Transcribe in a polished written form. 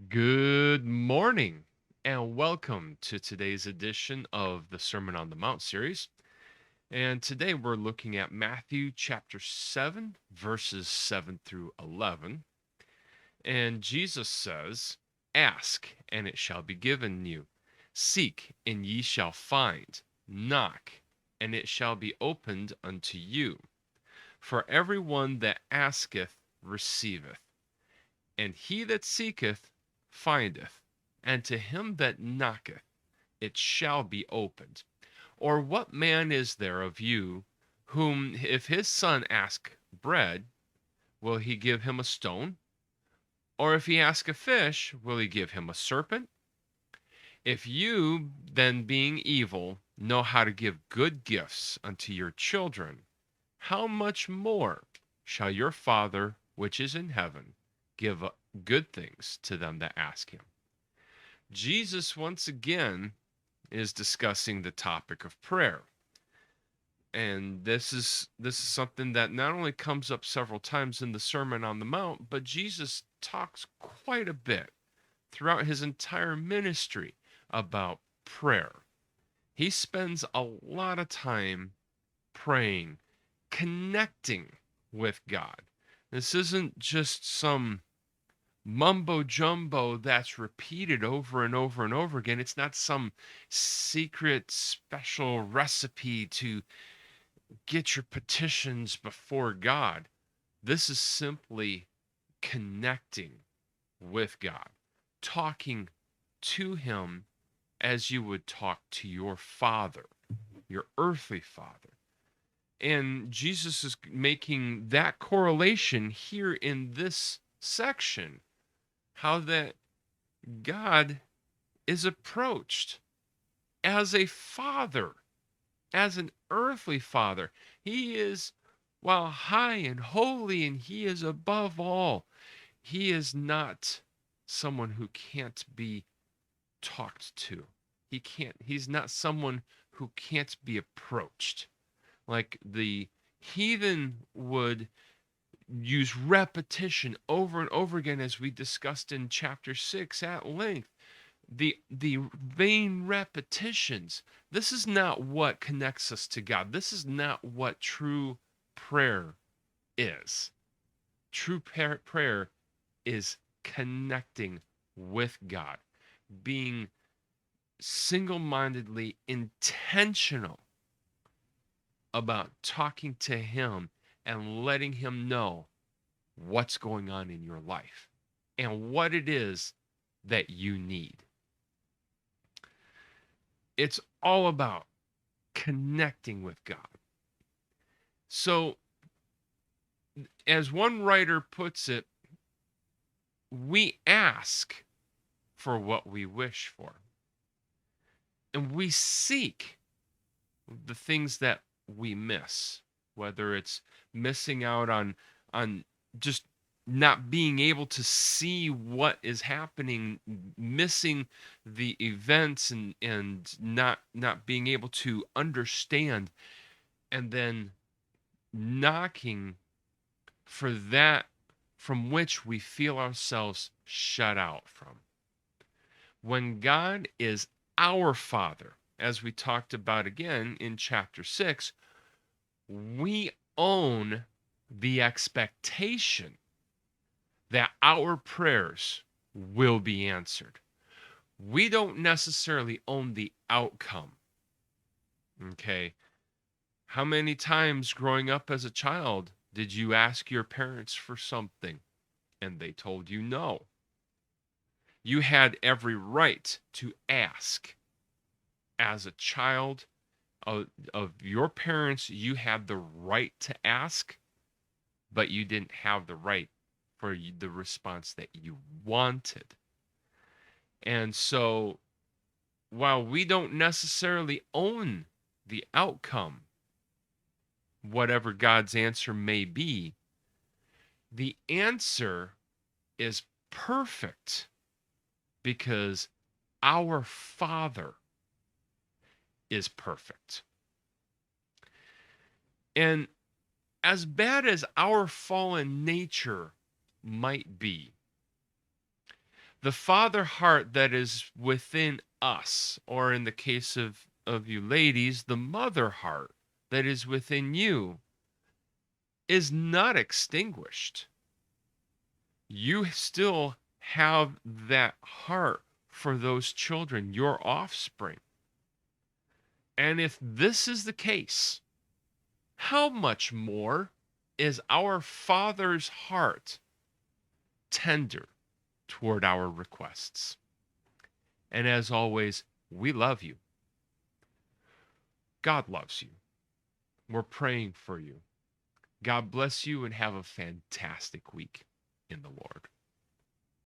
Good morning, and welcome to today's edition of the Sermon on the Mount series. And today we're looking at Matthew chapter 7, verses 7 through 11. And Jesus says, "Ask, and it shall be given you. Seek, and ye shall find. Knock, and it shall be opened unto you. For every one that asketh receiveth, and he that seeketh findeth, and to him that knocketh it shall be opened. Or what man is there of you whom, if his son ask bread, will he give him a stone? Or if he ask a fish, will he give him a serpent? If you, then being evil, know how to give good gifts unto your children, how much more shall your Father which is in heaven give good things to them that ask him?" Jesus once again is discussing the topic of prayer. And this is something that not only comes up several times in the Sermon on the Mount, but Jesus talks quite a bit throughout his entire ministry about prayer. He spends a lot of time praying, connecting with God. This isn't just some mumbo jumbo that's repeated over and over and over again. It's not some secret special recipe to get your petitions before God. This is simply connecting with God, talking to Him as you would talk to your Father, your earthly Father. And Jesus is making that correlation here in this section, how that God is approached as a father, as an earthly father. He is, while high and holy, and he is above all, he is not someone who can't be talked to. He's not someone who can't be approached. Like the heathen would use repetition over and over again, as we discussed in chapter 6 at length. The vain repetitions, this is not what connects us to God. This is not what true prayer is. True prayer is connecting with God, being single-mindedly intentional about talking to him and letting him know what's going on in your life and what it is that you need. It's all about connecting with God. So, as one writer puts it, we ask for what we wish for, and we seek the things that we miss, whether it's missing out on just not being able to see what is happening, missing the events, and not being able to understand, and then knocking for that from which we feel ourselves shut out from. When God is our Father, as we talked about again in chapter 6, we own the expectation that our prayers will be answered. We don't necessarily own the outcome. Okay. How many times growing up as a child did you ask your parents for something and they told you no? You had every right to ask. As a child of your parents, you had the right to ask, but you didn't have the right for the response that you wanted. And so, while we don't necessarily own the outcome, whatever God's answer may be, the answer is perfect because our Father is perfect. And as bad as our fallen nature might be, The father heart that is within us, or in the case of you ladies, the mother heart that is within you, is not extinguished. You still have that heart for those children, your offspring. And if this is the case, how much more is our Father's heart tender toward our requests? And as always, we love you. God loves you. We're praying for you. God bless you and have a fantastic week in the Lord.